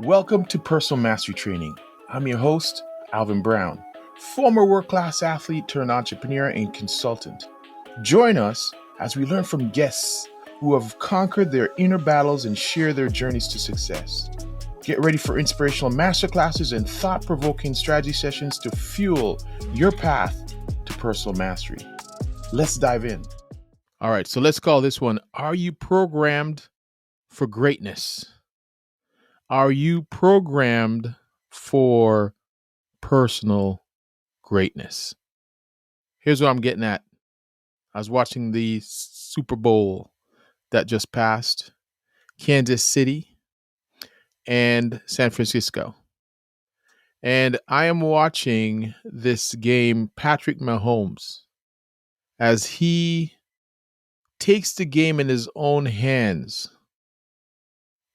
Welcome to Personal Mastery Training. I'm your host, Alvin Brown, former world-class athlete turned entrepreneur and consultant. Join us as we learn from guests who have conquered their inner battles and share their journeys to success. Get ready for inspirational masterclasses and thought-provoking strategy sessions to fuel your path to personal mastery. Let's dive in. All right, so let's call this one, Are You Programmed for Greatness? Are you programmed for personal greatness? Here's what I'm getting at. I was watching the Super Bowl that just passed, Kansas City and San Francisco. And I am watching this game, Patrick Mahomes, as he takes the game in his own hands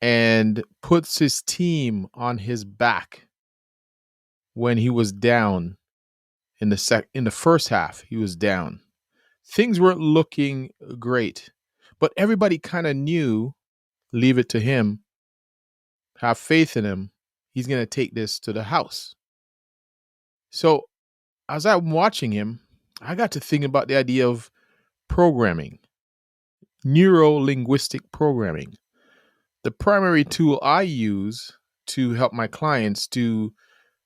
and puts his team on his back when he was down in the first half. He was down. Things weren't looking great, but everybody kind of knew, leave it to him, have faith in him. He's going to take this to the house. So as I'm watching him, I got to thinking about the idea of programming, Neurolinguistic Programming. The primary tool I use to help my clients to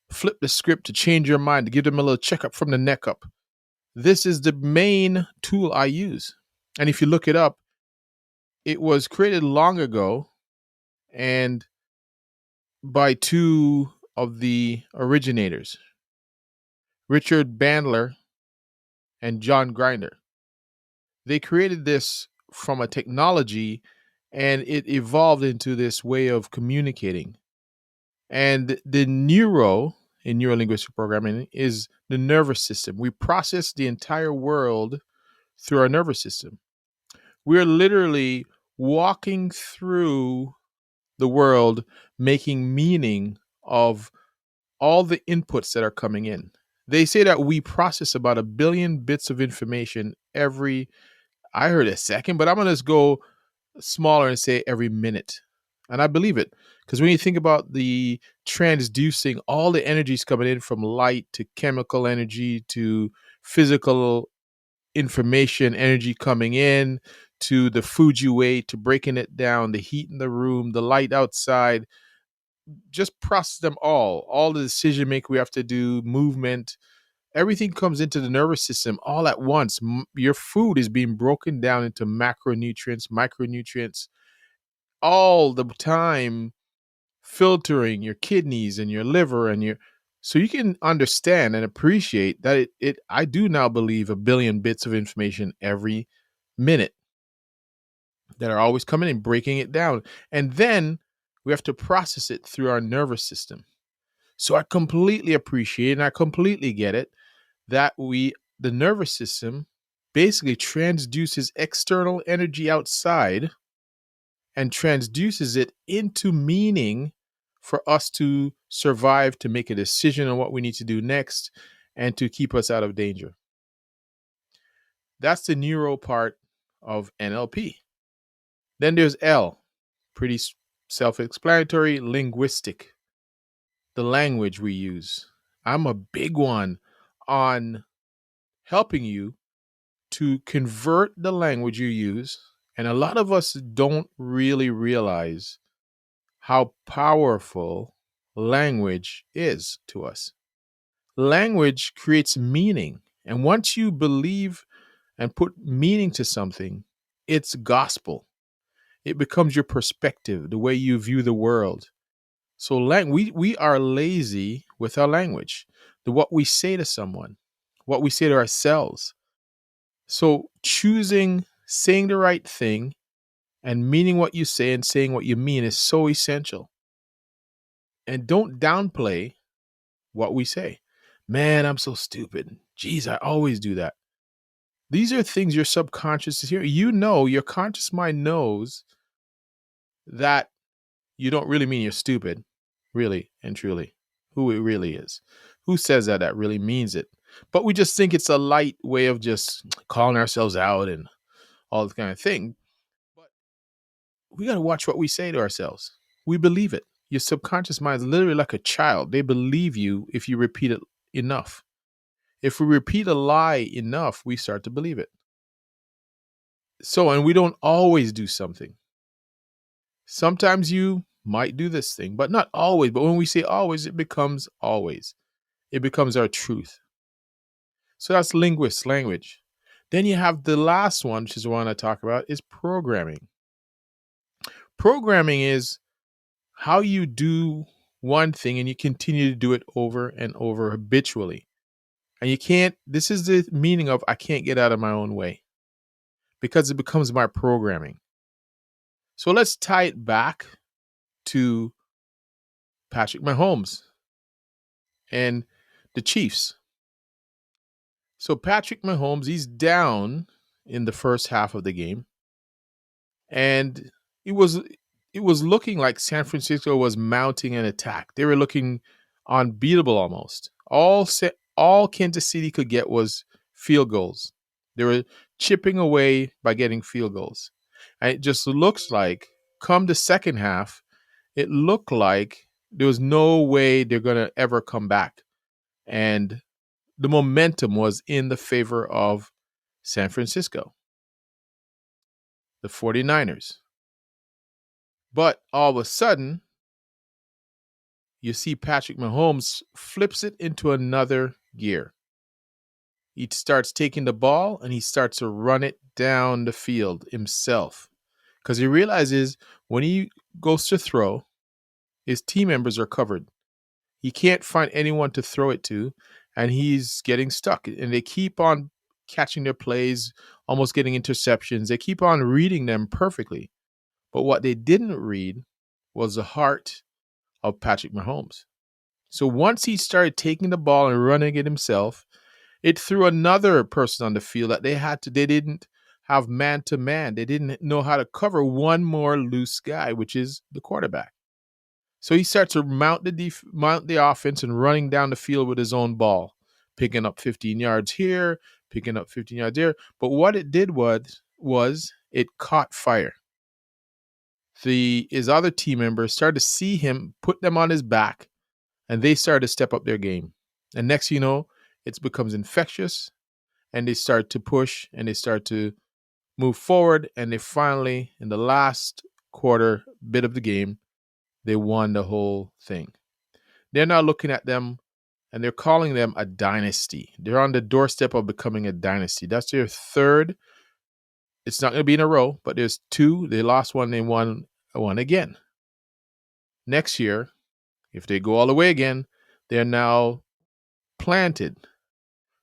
flip the script, to change your mind, to give them a little checkup from the neck up. This is the main tool I use. And if you look it up, it was created long ago and by two of the originators, Richard Bandler and John Grinder. They created this from a technology and it evolved into this way of communicating. And the neuro in neurolinguistic programming is the nervous system. We process the entire world through our nervous system. We're literally walking through the world, making meaning of all the inputs that are coming in. They say that we process about 1 billion bits of information I heard a second, but I'm going to just go smaller and say every minute. And I believe it, because when you think about the transducing, all the energies coming in from light to chemical energy to physical information, energy coming in to the food you ate, to breaking it down, the heat in the room, the light outside, just process them all the decision making we have to do, movement, everything comes into the nervous system all at once. Your food is being broken down into macronutrients, micronutrients, all the time, filtering your kidneys and your liver and so you can understand and appreciate that I do now believe 1 billion bits of information every minute that are always coming in, breaking it down. And then we have to process it through our nervous system. So I completely appreciate and I completely get it that the nervous system basically transduces external energy outside and transduces it into meaning for us to survive, to make a decision on what we need to do next, and to keep us out of danger. That's the neuro part of NLP. Then there's L, pretty self-explanatory, linguistic, the language we use. I'm a big one on helping you to convert the language you use. And a lot of us don't really realize how powerful language is to us. Language creates meaning. And once you believe and put meaning to something, it's gospel. It becomes your perspective, the way you view the world. So we are lazy with our language, what we say to someone, what we say to ourselves. So saying the right thing and meaning what you say and saying what you mean is so essential. And don't downplay what we say. Man, I'm so stupid. Geez, I always do that. These are things your subconscious is hearing. Your conscious mind knows that you don't really mean you're stupid, really and truly, who it really is. Who says that really means it? But we just think it's a light way of just calling ourselves out and all this kind of thing. But we got to watch what we say to ourselves. We believe it. Your subconscious mind is literally like a child. They believe you if you repeat it enough. If we repeat a lie enough, we start to believe it. So, and we don't always do something. Sometimes you might do this thing, but not always. But when we say always, it becomes always. It becomes our truth. So that's language. Then you have the last one, which is the one I talk about, is programming. Programming is how you do one thing and you continue to do it over and over habitually. And you can't, this is the meaning of I can't get out of my own way because it becomes my programming. So let's tie it back to Patrick Mahomes and the Chiefs. So Patrick Mahomes, he's down in the first half of the game. And it was looking like San Francisco was mounting an attack. They were looking unbeatable almost. All Kansas City could get was field goals. They were chipping away by getting field goals. And it just looks like come the second half, it looked like there was no way they're going to ever come back. And the momentum was in the favor of San Francisco, the 49ers. But all of a sudden, you see Patrick Mahomes flips it into another gear. He starts taking the ball and he starts to run it down the field himself. Because he realizes when he goes to throw, his team members are covered. He can't find anyone to throw it to, and he's getting stuck. And they keep on catching their plays, almost getting interceptions. They keep on reading them perfectly. But what they didn't read was the heart of Patrick Mahomes. So once he started taking the ball and running it himself, it threw another person on the field that they didn't have man to man. They didn't know how to cover one more loose guy, which is the quarterback. So he starts to mount the offense and running down the field with his own ball, picking up 15 yards here, picking up 15 yards there. But what it did was it caught fire. His other team members started to see him put them on his back, and they started to step up their game. And next thing you know, it becomes infectious, and they start to push, and they start to move forward, and they finally, in the last quarter bit of the game, they won the whole thing. They're now looking at them, and they're calling them a dynasty. They're on the doorstep of becoming a dynasty. That's their third. It's not going to be in a row, but there's two. They lost one, they won one again. Next year, if they go all the way again, they're now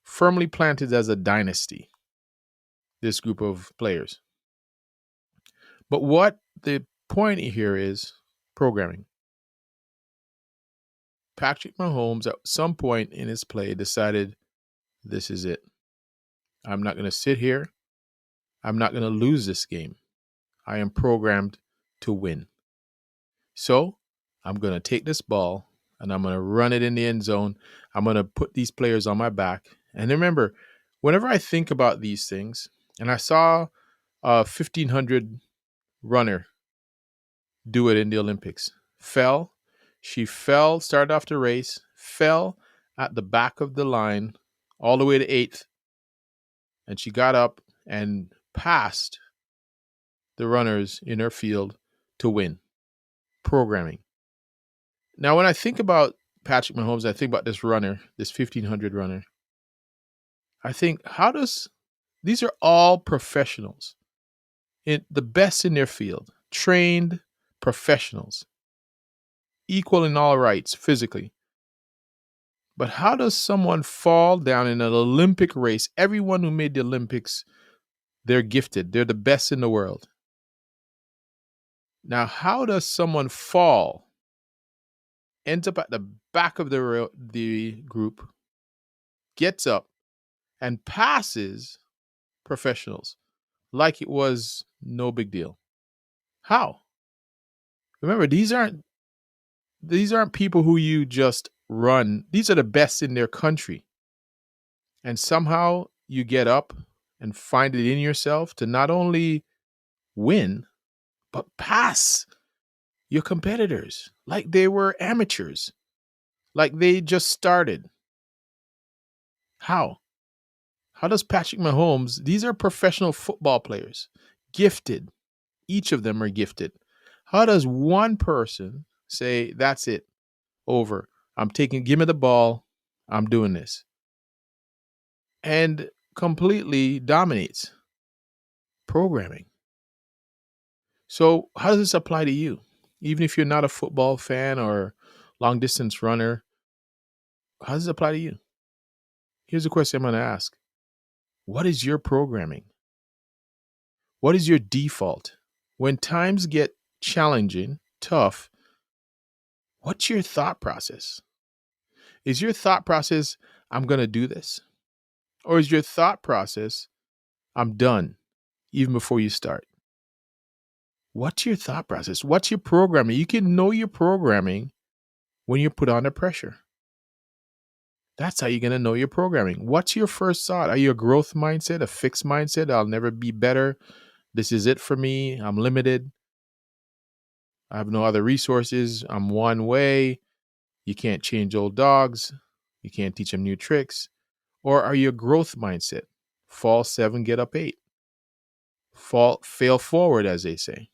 firmly planted as a dynasty, this group of players. But what the point here is programming. Patrick Mahomes, at some point in his play, decided, this is it. I'm not going to sit here. I'm not going to lose this game. I am programmed to win. So I'm going to take this ball and I'm going to run it in the end zone. I'm going to put these players on my back. And remember, whenever I think about these things, and I saw a 1,500 runner do it in the Olympics, she fell, started off the race, fell at the back of the line all the way to 8th. And she got up and passed the runners in her field to win. Programming. Now, when I think about Patrick Mahomes, I think about this runner, this 1,500 runner. I think, these are all professionals, the best in their field, trained professionals, equal in all rights physically. But how does someone fall down in an Olympic race? Everyone who made the Olympics, they're gifted. They're the best in the world. Now, how does someone fall, ends up at the back of the group, gets up, and passes professionals like it was no big deal? How? Remember, these aren't people who you just run. These are the best in their country. And somehow you get up and find it in yourself to not only win, but pass your competitors like they were amateurs, like they just started. How? How does Patrick Mahomes, these are professional football players, gifted. Each of them are gifted. How does one person say, that's it, over? Give me the ball, I'm doing this, and completely dominates programming. So, how does this apply to you? Even if you're not a football fan or long distance runner, how does it apply to you? Here's a question I'm going to ask. What is your programming? What is your default? When times get challenging, tough, what's your thought process? Is your thought process, I'm going to do this? Or is your thought process, I'm done, even before you start? What's your thought process? What's your programming? You can know your programming when you're put under pressure. That's how you're going to know your programming. What's your first thought? Are you a growth mindset, a fixed mindset? I'll never be better. This is it for me. I'm limited. I have no other resources. I'm one way. You can't change old dogs. You can't teach them new tricks. Or are you a growth mindset? Fall 7, get up 8. Fail forward, as they say.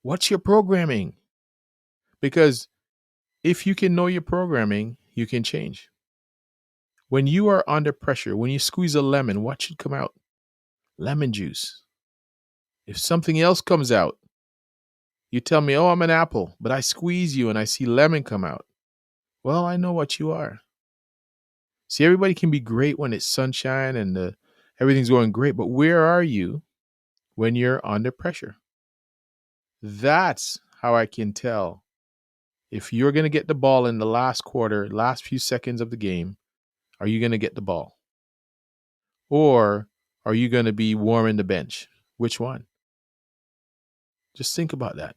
What's your programming? Because if you can know your programming, you can change. When you are under pressure, when you squeeze a lemon, what should come out? Lemon juice. If something else comes out, you tell me, oh, I'm an apple, but I squeeze you and I see lemon come out. Well, I know what you are. See, everybody can be great when it's sunshine and everything's going great, but where are you when you're under pressure? That's how I can tell if you're going to get the ball in the last quarter, last few seconds of the game. Are you going to get the ball? Or are you going to be warming the bench? Which one? Just think about that.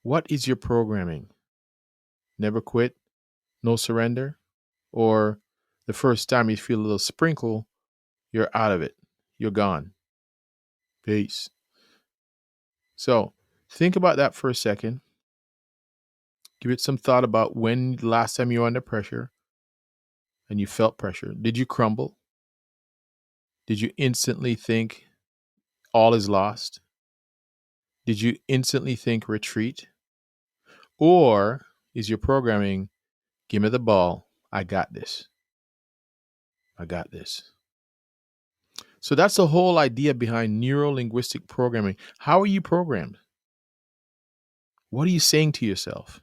What is your programming? Never quit, no surrender? Or the first time you feel a little sprinkle, you're out of it. You're gone. Peace. So think about that for a second. Give it some thought about when the last time you were under pressure and you felt pressure. Did you crumble? Did you instantly think all is lost? Did you instantly think retreat? Or is your programming, give me the ball, I got this. I got this. So that's the whole idea behind neurolinguistic programming. How are you programmed? What are you saying to yourself?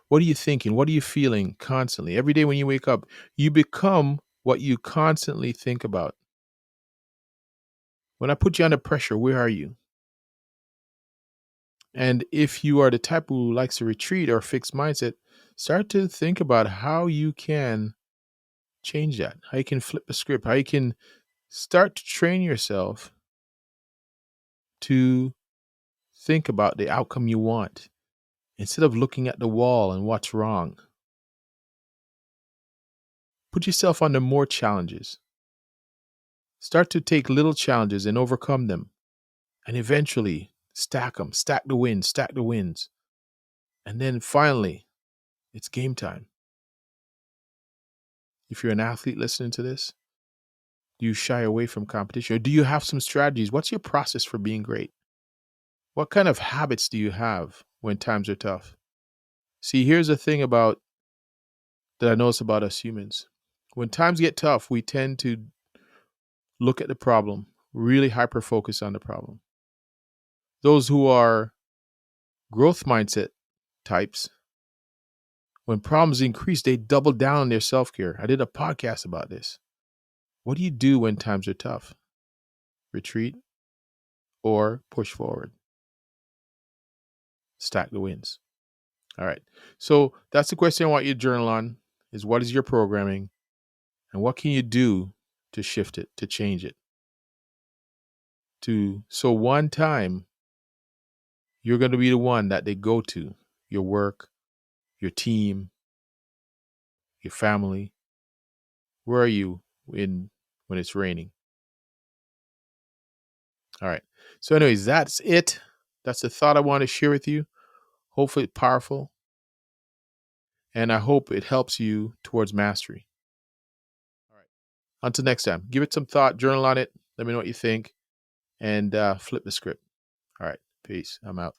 What are you thinking? What are you feeling constantly? Every day when you wake up, you become what you constantly think about. When I put you under pressure, where are you? And if you are the type who likes to retreat or fixed mindset, start to think about how you can change that, how you can flip the script, how you can start to train yourself to think about the outcome you want instead of looking at the wall and what's wrong. Put yourself under more challenges. Start to take little challenges and overcome them. And eventually stack them, stack the wins. And then finally, it's game time. If you're an athlete listening to this, do you shy away from competition? Or do you have some strategies? What's your process for being great? What kind of habits do you have when times are tough? See, here's the thing that I notice about us humans. When times get tough, we tend to look at the problem, really hyper focus on the problem. Those who are growth mindset types, when problems increase, they double down on their self-care. I did a podcast about this. What do you do when times are tough? Retreat or push forward? Stack the wins. All right. So that's the question I want you to journal on is what is your programming and what can you do to shift it, to change it? So one time you're going to be the one that they go to, your work, your team, your family. Where are you when it's raining? All right. So anyways, that's it. That's the thought I want to share with you. Hopefully it's powerful. And I hope it helps you towards mastery. All right. Until next time, give it some thought, journal on it. Let me know what you think, and flip the script. All right. Peace. I'm out.